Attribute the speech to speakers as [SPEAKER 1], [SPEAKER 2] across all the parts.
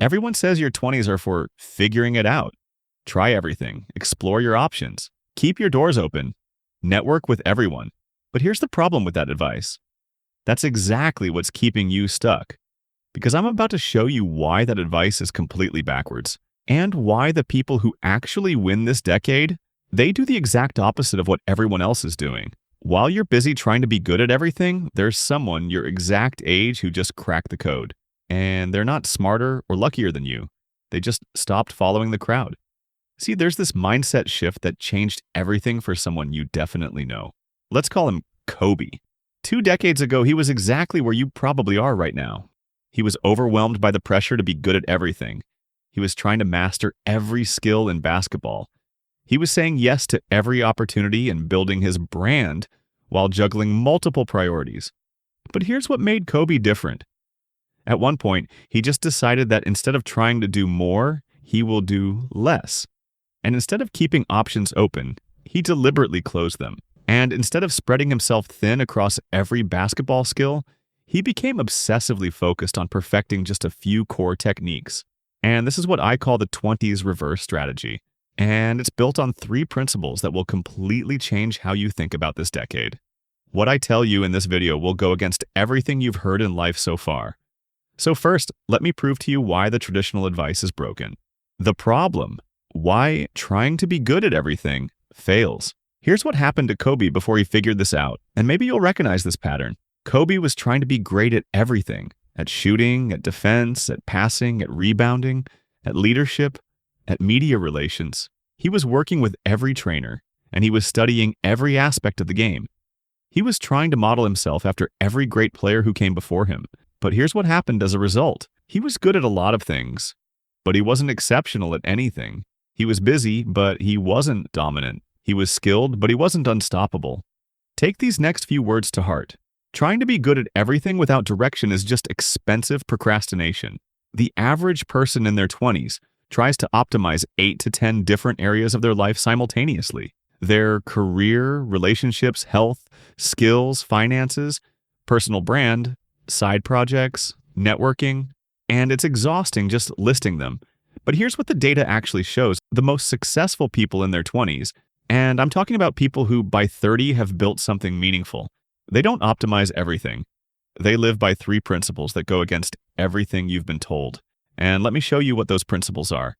[SPEAKER 1] Everyone says your 20s are for figuring it out. Try everything, explore your options, keep your doors open, network with everyone. But here's the problem with that advice. That's exactly what's keeping you stuck. Because I'm about to show you why that advice is completely backwards, and why the people who actually win this decade, they do the exact opposite of what everyone else is doing. While you're busy trying to be good at everything, there's someone your exact age who just cracked the code. And they're not smarter or luckier than you. They just stopped following the crowd. See, there's this mindset shift that changed everything for someone you definitely know. Let's call him Kobe. 2 decades ago, he was exactly where you probably are right now. He was overwhelmed by the pressure to be good at everything. He was trying to master every skill in basketball. He was saying yes to every opportunity and building his brand while juggling multiple priorities. But here's what made Kobe different. At one point, he just decided that instead of trying to do more, he will do less. And instead of keeping options open, he deliberately closed them. And instead of spreading himself thin across every basketball skill, he became obsessively focused on perfecting just a few core techniques. And this is what I call the 20s reverse strategy. And it's built on 3 principles that will completely change how you think about this decade. What I tell you in this video will go against everything you've heard in life so far. So first, let me prove to you why the traditional advice is broken. The problem, why trying to be good at everything fails. Here's what happened to Kobe before he figured this out, and maybe you'll recognize this pattern. Kobe was trying to be great at everything, at shooting, at defense, at passing, at rebounding, at leadership, at media relations. He was working with every trainer, and he was studying every aspect of the game. He was trying to model himself after every great player who came before him. But here's what happened as a result. He was good at a lot of things, but he wasn't exceptional at anything. He was busy, but he wasn't dominant. He was skilled, but he wasn't unstoppable. Take these next few words to heart. Trying to be good at everything without direction is just expensive procrastination. The average person in their 20s tries to optimize 8 to 10 different areas of their life simultaneously. Their career, relationships, health, skills, finances, personal brand, side projects, networking, and it's exhausting just listing them. But here's what the data actually shows. The most successful people in their 20s, and I'm talking about people who by 30 have built something meaningful, they don't optimize everything. They live by 3 principles that go against everything you've been told. And let me show you what those principles are.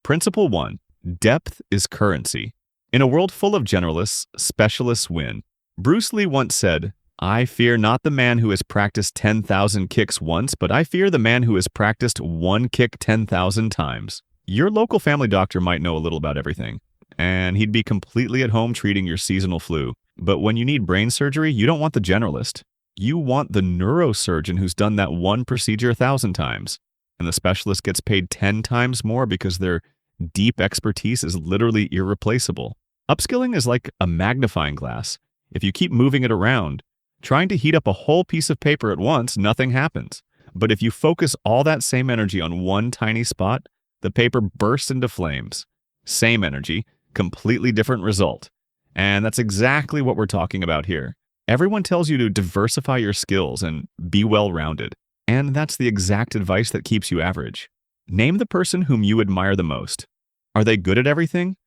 [SPEAKER 1] Principle 1, depth is currency. In a world full of generalists, specialists win. Bruce Lee once said, "I fear not the man who has practiced 10,000 kicks once, but I fear the man who has practiced one kick 10,000 times." Your local family doctor might know a little about everything, and he'd be completely at home treating your seasonal flu. But when you need brain surgery, you don't want the generalist. You want the neurosurgeon who's done that one procedure 1,000 times. And the specialist gets paid 10 times more because their deep expertise is literally irreplaceable. Upskilling is like a magnifying glass. If you keep moving it around, trying to heat up a whole piece of paper at once, nothing happens. But if you focus all that same energy on one tiny spot, the paper bursts into flames. Same energy, completely different result. And that's exactly what we're talking about here. Everyone tells you to diversify your skills and be well-rounded. And that's the exact advice that keeps you average. Name the person whom you admire the most. Are they good at everything?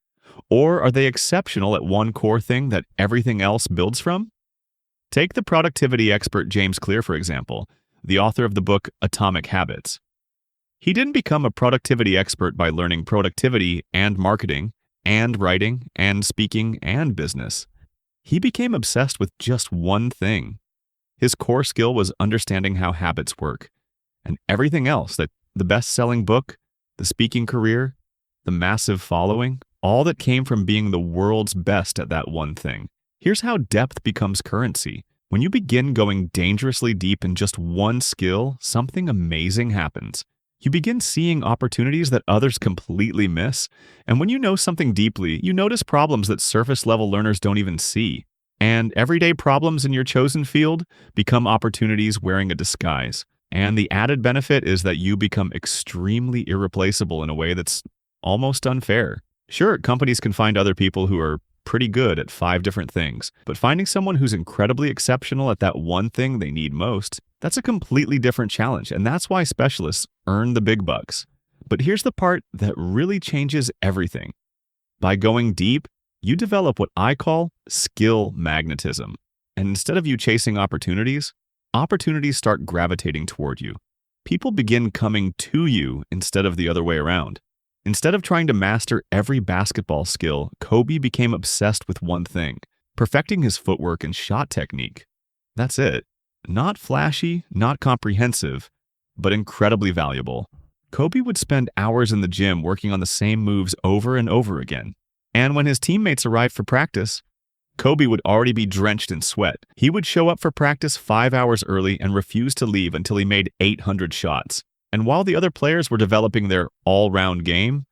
[SPEAKER 1] Or are they exceptional at one core thing that everything else builds from? Take the productivity expert James Clear, for example, the author of the book Atomic Habits. He didn't become a productivity expert by learning productivity and marketing and writing and speaking and business. He became obsessed with just one thing. His core skill was understanding how habits work, and everything else, that the best-selling book, the speaking career, the massive following, all that came from being the world's best at that one thing. Here's how depth becomes currency. When you begin going dangerously deep in just one skill, something amazing happens. You begin seeing opportunities that others completely miss, and when you know something deeply, you notice problems that surface-level learners don't even see. And everyday problems in your chosen field become opportunities wearing a disguise. And the added benefit is that you become extremely irreplaceable in a way that's almost unfair. Sure, companies can find other people who are pretty good at 5 different things, but finding someone who's incredibly exceptional at that one thing they need most, that's a completely different challenge, and that's why specialists earn the big bucks. But here's the part that really changes everything. By going deep, you develop what I call skill magnetism. And instead of you chasing opportunities, opportunities start gravitating toward you. People begin coming to you instead of the other way around. Instead of trying to master every basketball skill, Kobe became obsessed with one thing, perfecting his footwork and shot technique. That's it. Not flashy, not comprehensive, but incredibly valuable. Kobe would spend hours in the gym working on the same moves over and over again. And when his teammates arrived for practice, Kobe would already be drenched in sweat. He would show up for practice 5 hours early and refuse to leave until he made 800 shots. And while the other players were developing their all-round game,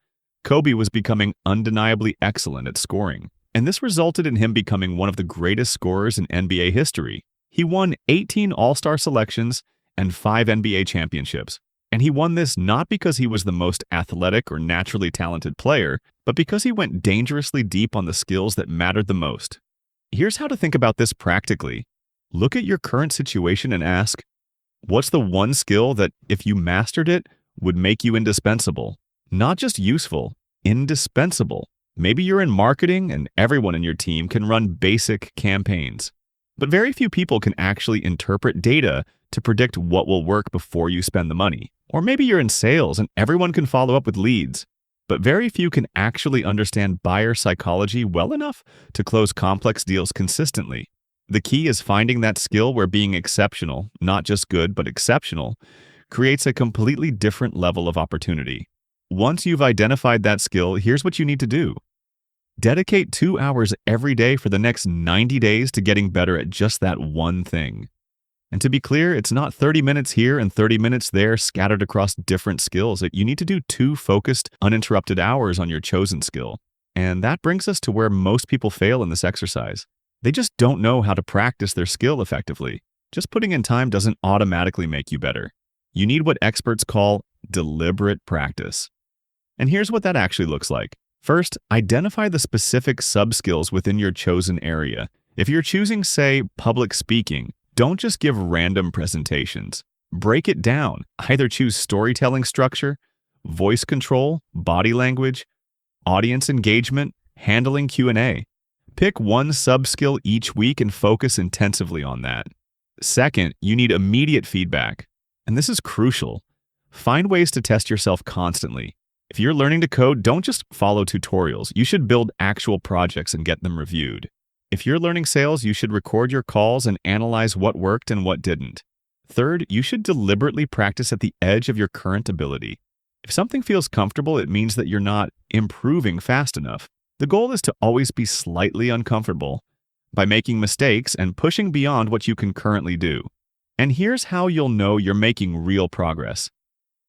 [SPEAKER 1] Kobe was becoming undeniably excellent at scoring. And this resulted in him becoming one of the greatest scorers in NBA history. He won 18 All-Star selections and 5 NBA championships. And he won this not because he was the most athletic or naturally talented player, but because he went dangerously deep on the skills that mattered the most. Here's how to think about this practically. Look at your current situation and ask, what's the one skill that, if you mastered it, would make you indispensable? Not just useful, indispensable. Maybe you're in marketing and everyone in your team can run basic campaigns. But very few people can actually interpret data to predict what will work before you spend the money. Or maybe you're in sales and everyone can follow up with leads. But very few can actually understand buyer psychology well enough to close complex deals consistently. The key is finding that skill where being exceptional, not just good but exceptional, creates a completely different level of opportunity. Once you've identified that skill, here's what you need to do. Dedicate 2 hours every day for the next 90 days to getting better at just that one thing. And to be clear, it's not 30 minutes here and 30 minutes there scattered across different skills. You need to do 2 focused, uninterrupted hours on your chosen skill. And that brings us to where most people fail in this exercise. They just don't know how to practice their skill effectively. Just putting in time doesn't automatically make you better. You need what experts call deliberate practice. And here's what that actually looks like. First, identify the specific sub-skills within your chosen area. If you're choosing, say, public speaking, don't just give random presentations. Break it down. Either choose storytelling structure, voice control, body language, audience engagement, handling Q&A. Pick one sub-skill each week and focus intensively on that. Second, you need immediate feedback. And this is crucial. Find ways to test yourself constantly. If you're learning to code, don't just follow tutorials. You should build actual projects and get them reviewed. If you're learning sales, you should record your calls and analyze what worked and what didn't. Third, you should deliberately practice at the edge of your current ability. If something feels comfortable, it means that you're not improving fast enough. The goal is to always be slightly uncomfortable by making mistakes and pushing beyond what you can currently do. And here's how you'll know you're making real progress.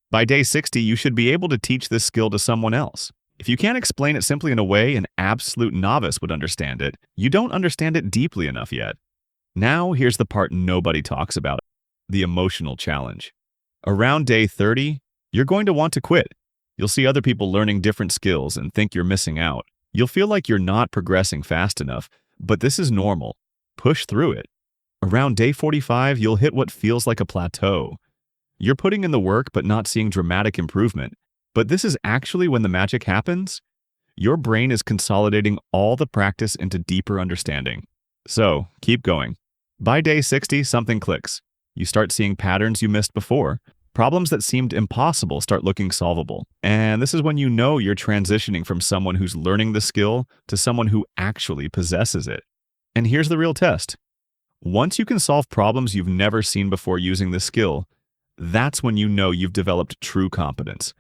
[SPEAKER 1] By day 60, you should be able to teach this skill to someone else. If you can't explain it simply in a way an absolute novice would understand it, you don't understand it deeply enough yet. Now, here's the part nobody talks about, the emotional challenge. Around day 30, you're going to want to quit. You'll see other people learning different skills and think you're missing out. You'll feel like you're not progressing fast enough, but this is normal. Push through it. Around day 45, you'll hit what feels like a plateau. You're putting in the work but not seeing dramatic improvement. But this is actually when the magic happens. Your brain is consolidating all the practice into deeper understanding. So, keep going. By day 60, something clicks. You start seeing patterns you missed before. Problems that seemed impossible start looking solvable. And this is when you know you're transitioning from someone who's learning the skill to someone who actually possesses it. And here's the real test. Once you can solve problems you've never seen before using this skill, that's when you know you've developed true competence,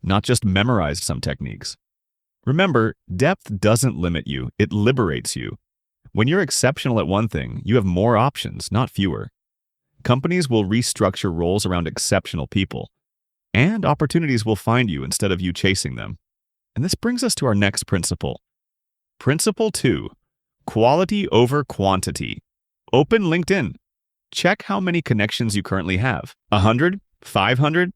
[SPEAKER 1] not just memorized some techniques. Remember, depth doesn't limit you, it liberates you. When you're exceptional at one thing, you have more options, not fewer. Companies will restructure roles around exceptional people, and opportunities will find you instead of you chasing them. And this brings us to our next principle. Principle 2, quality over quantity. Open LinkedIn. Check how many connections you currently have. 100? 500?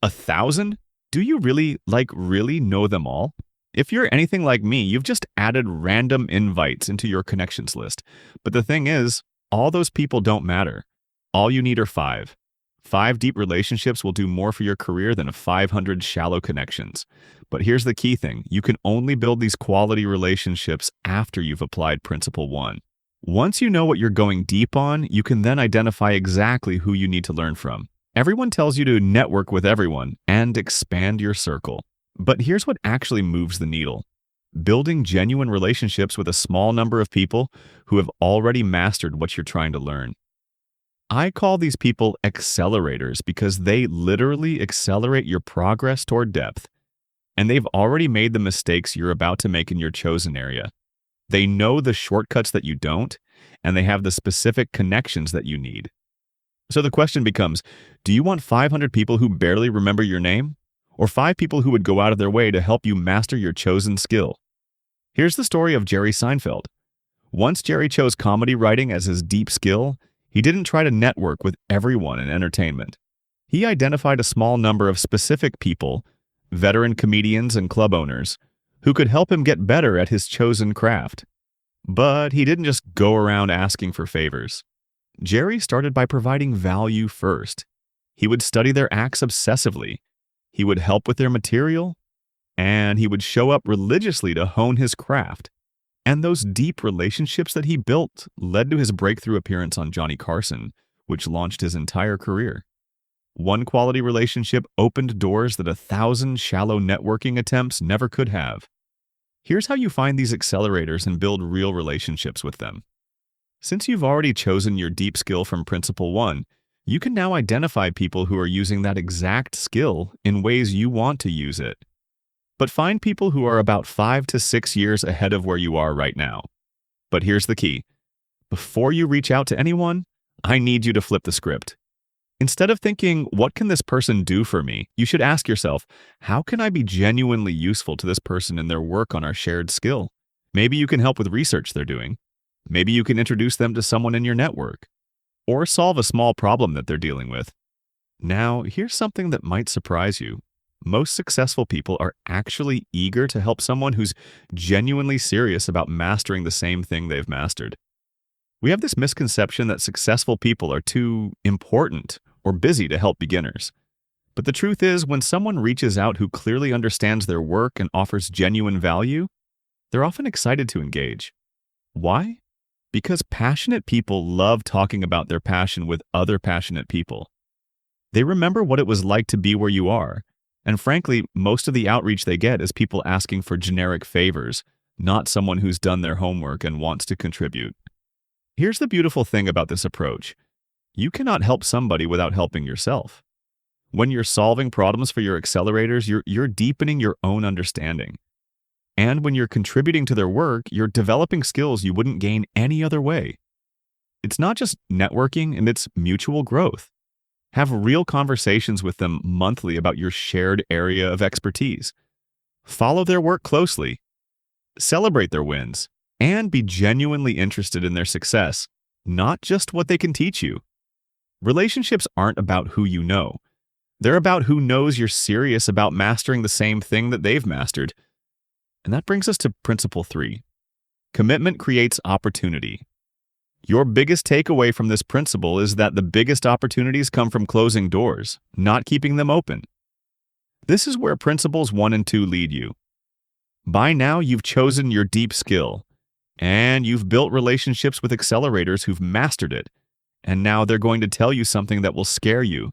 [SPEAKER 1] 1,000? Do you really know them all? If you're anything like me, you've just added random invites into your connections list. But the thing is, all those people don't matter. All you need are five. Five deep relationships will do more for your career than 500 shallow connections. But here's the key thing. You can only build these quality relationships after you've applied Principle 1. Once you know what you're going deep on, you can then identify exactly who you need to learn from. Everyone tells you to network with everyone and expand your circle. But here's what actually moves the needle. Building genuine relationships with a small number of people who have already mastered what you're trying to learn. I call these people accelerators because they literally accelerate your progress toward depth. And they've already made the mistakes you're about to make in your chosen area. They know the shortcuts that you don't, and they have the specific connections that you need. So the question becomes, do you want 500 people who barely remember your name? Or 5 people who would go out of their way to help you master your chosen skill? Here's the story of Jerry Seinfeld. Once Jerry chose comedy writing as his deep skill, he didn't try to network with everyone in entertainment. He identified a small number of specific people, veteran comedians and club owners, who could help him get better at his chosen craft. But he didn't just go around asking for favors. Jerry started by providing value first. He would study their acts obsessively. He would help with their material, and he would show up religiously to hone his craft. And those deep relationships that he built led to his breakthrough appearance on Johnny Carson, which launched his entire career. One quality relationship opened doors that 1,000 shallow networking attempts never could have. Here's how you find these accelerators and build real relationships with them. Since you've already chosen your deep skill from Principle 1, you can now identify people who are using that exact skill in ways you want to use it. But find people who are about 5 to 6 years ahead of where you are right now. But here's the key. Before you reach out to anyone, I need you to flip the script. Instead of thinking, what can this person do for me? You should ask yourself, how can I be genuinely useful to this person in their work on our shared skill? Maybe you can help with research they're doing. Maybe you can introduce them to someone in your network. Or solve a small problem that they're dealing with. Now, here's something that might surprise you. Most successful people are actually eager to help someone who's genuinely serious about mastering the same thing they've mastered. We have this misconception that successful people are too important or busy to help beginners. But the truth is, when someone reaches out who clearly understands their work and offers genuine value, they're often excited to engage. Why? Because passionate people love talking about their passion with other passionate people. They remember what it was like to be where you are. And frankly, most of the outreach they get is people asking for generic favors, not someone who's done their homework and wants to contribute. Here's the beautiful thing about this approach. You cannot help somebody without helping yourself. When you're solving problems for your accelerators, you're deepening your own understanding. And when you're contributing to their work, you're developing skills you wouldn't gain any other way. It's not just networking, and it's mutual growth. Have real conversations with them monthly about your shared area of expertise. Follow their work closely. Celebrate their wins. And be genuinely interested in their success, not just what they can teach you. Relationships aren't about who you know. They're about who knows you're serious about mastering the same thing that they've mastered. And that brings us to Principle 3. Commitment creates opportunity. Your biggest takeaway from this principle is that the biggest opportunities come from closing doors, not keeping them open. This is where Principles 1 and 2 lead you. By now, you've chosen your deep skill, and you've built relationships with accelerators who've mastered it, and now they're going to tell you something that will scare you.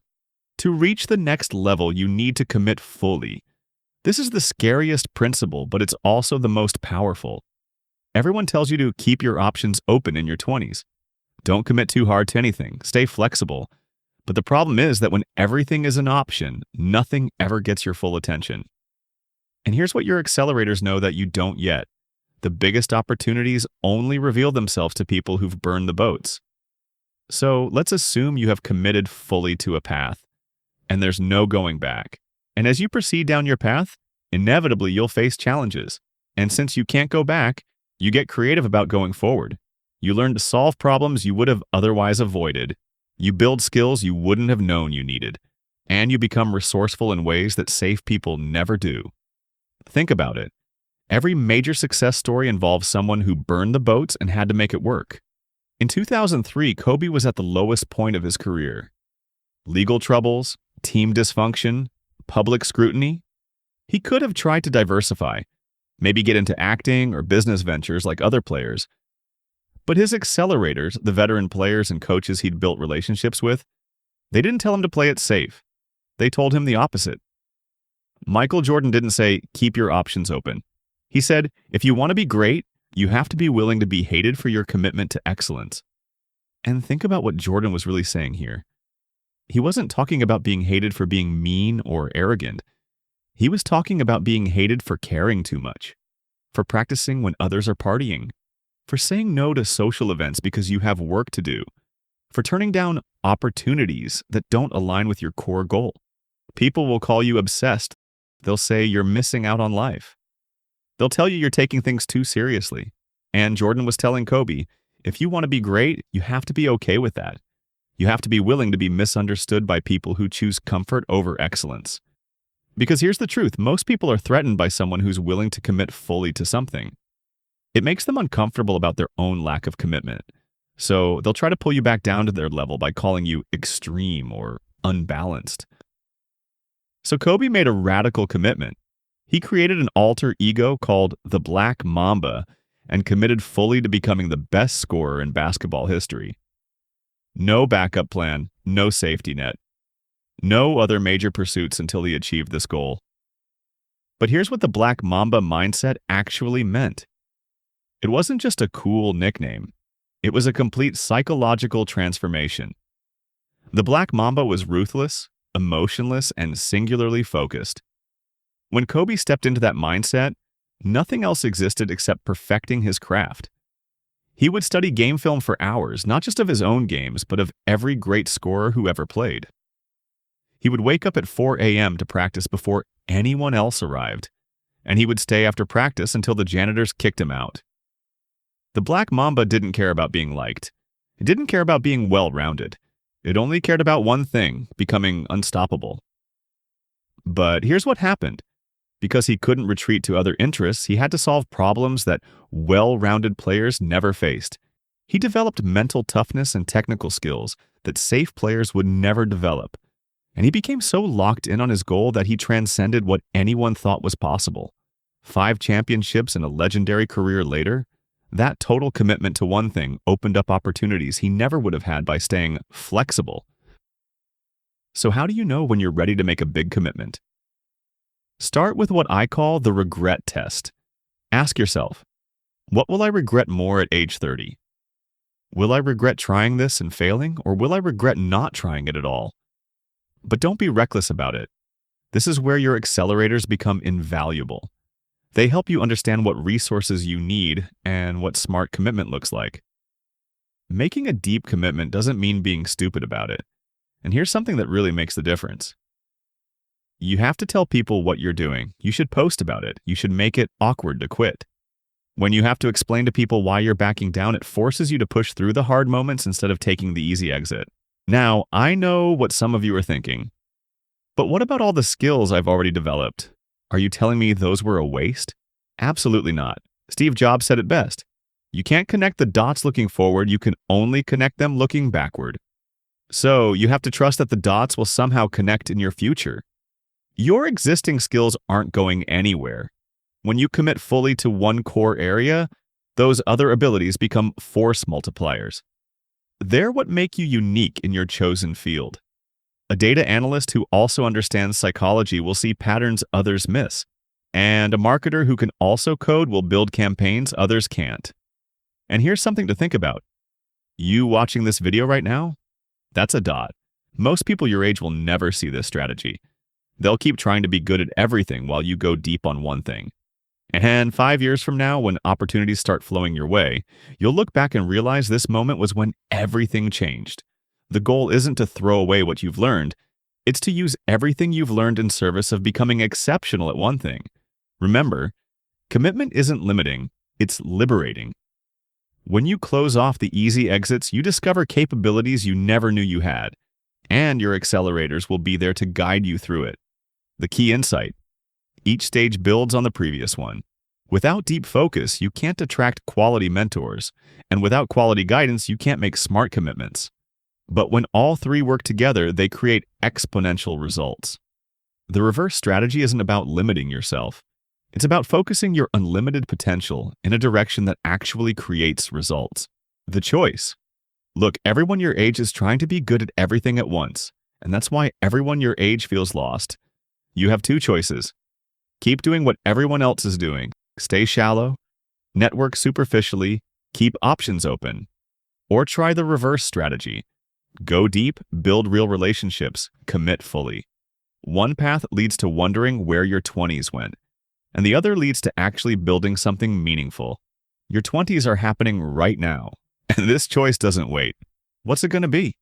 [SPEAKER 1] To reach the next level, you need to commit fully. This is the scariest principle, but it's also the most powerful. Everyone tells you to keep your options open in your 20s. Don't commit too hard to anything. Stay flexible. But the problem is that when everything is an option, nothing ever gets your full attention. And here's what your accelerators know that you don't yet. The biggest opportunities only reveal themselves to people who've burned the boats. So let's assume you have committed fully to a path, and there's no going back. And as you proceed down your path, inevitably you'll face challenges. And since you can't go back, you get creative about going forward. You learn to solve problems you would have otherwise avoided. You build skills you wouldn't have known you needed. And you become resourceful in ways that safe people never do. Think about it. Every major success story involves someone who burned the boats and had to make it work. In 2003, Kobe was at the lowest point of his career. Legal troubles, team dysfunction, public scrutiny. He could have tried to diversify, maybe get into acting or business ventures like other players. But his accelerators, the veteran players and coaches he'd built relationships with, they didn't tell him to play it safe. They told him the opposite. Michael Jordan didn't say, keep your options open. He said, if you want to be great, you have to be willing to be hated for your commitment to excellence. And think about what Jordan was really saying here. He wasn't talking about being hated for being mean or arrogant. He was talking about being hated for caring too much, for practicing when others are partying, for saying no to social events because you have work to do, for turning down opportunities that don't align with your core goal. People will call you obsessed. They'll say you're missing out on life. They'll tell you you're taking things too seriously. And Jordan was telling Kobe, if you want to be great, you have to be okay with that. You have to be willing to be misunderstood by people who choose comfort over excellence. Because here's the truth, most people are threatened by someone who's willing to commit fully to something. It makes them uncomfortable about their own lack of commitment. So they'll try to pull you back down to their level by calling you extreme or unbalanced. So Kobe made a radical commitment. He created an alter ego called the Black Mamba and committed fully to becoming the best scorer in basketball history. No backup plan, no safety net. No other major pursuits until he achieved this goal. But here's what the Black Mamba mindset actually meant. It wasn't just a cool nickname. It was a complete psychological transformation. The Black Mamba was ruthless, emotionless, and singularly focused. When Kobe stepped into that mindset, nothing else existed except perfecting his craft. He would study game film for hours, not just of his own games, but of every great scorer who ever played. He would wake up at 4 a.m. to practice before anyone else arrived, and he would stay after practice until the janitors kicked him out. The Black Mamba didn't care about being liked. It didn't care about being well-rounded. It only cared about one thing, becoming unstoppable. But here's what happened. Because he couldn't retreat to other interests, he had to solve problems that well-rounded players never faced. He developed mental toughness and technical skills that safe players would never develop. And he became so locked in on his goal that he transcended what anyone thought was possible. 5 championships and a legendary career later, that total commitment to one thing opened up opportunities he never would have had by staying flexible. So how do you know when you're ready to make a big commitment? Start with what I call the regret test. Ask yourself, what will I regret more at age 30? Will I regret trying this and failing, or will I regret not trying it at all? But don't be reckless about it. This is where your accelerators become invaluable. They help you understand what resources you need and what smart commitment looks like. Making a deep commitment doesn't mean being stupid about it. And here's something that really makes the difference. You have to tell people what you're doing. You should post about it. You should make it awkward to quit. When you have to explain to people why you're backing down, it forces you to push through the hard moments instead of taking the easy exit. Now, I know what some of you are thinking. But what about all the skills I've already developed? Are you telling me those were a waste? Absolutely not. Steve Jobs said it best. You can't connect the dots looking forward, you can only connect them looking backward. So, you have to trust that the dots will somehow connect in your future. Your existing skills aren't going anywhere. When you commit fully to one core area, those other abilities become force multipliers. They're what make you unique in your chosen field. A data analyst who also understands psychology will see patterns others miss. And a marketer who can also code will build campaigns others can't. And here's something to think about. You watching this video right now? That's a dot. Most people your age will never see this strategy. They'll keep trying to be good at everything while you go deep on one thing. And 5 years from now, when opportunities start flowing your way, you'll look back and realize this moment was when everything changed. The goal isn't to throw away what you've learned. It's to use everything you've learned in service of becoming exceptional at one thing. Remember, commitment isn't limiting, it's liberating. When you close off the easy exits, you discover capabilities you never knew you had. And your accelerators will be there to guide you through it. The key insight: each stage builds on the previous one. Without deep focus, you can't attract quality mentors, and without quality guidance, you can't make smart commitments. But when all three work together, they create exponential results. The reverse strategy isn't about limiting yourself. It's about focusing your unlimited potential in a direction that actually creates results. The choice. Look, everyone your age is trying to be good at everything at once, and that's why everyone your age feels lost. You have two choices. Keep doing what everyone else is doing. Stay shallow, network superficially, keep options open. Or try the reverse strategy. Go deep, build real relationships, commit fully. One path leads to wondering where your 20s went, and the other leads to actually building something meaningful. Your 20s are happening right now, and this choice doesn't wait. What's it going to be?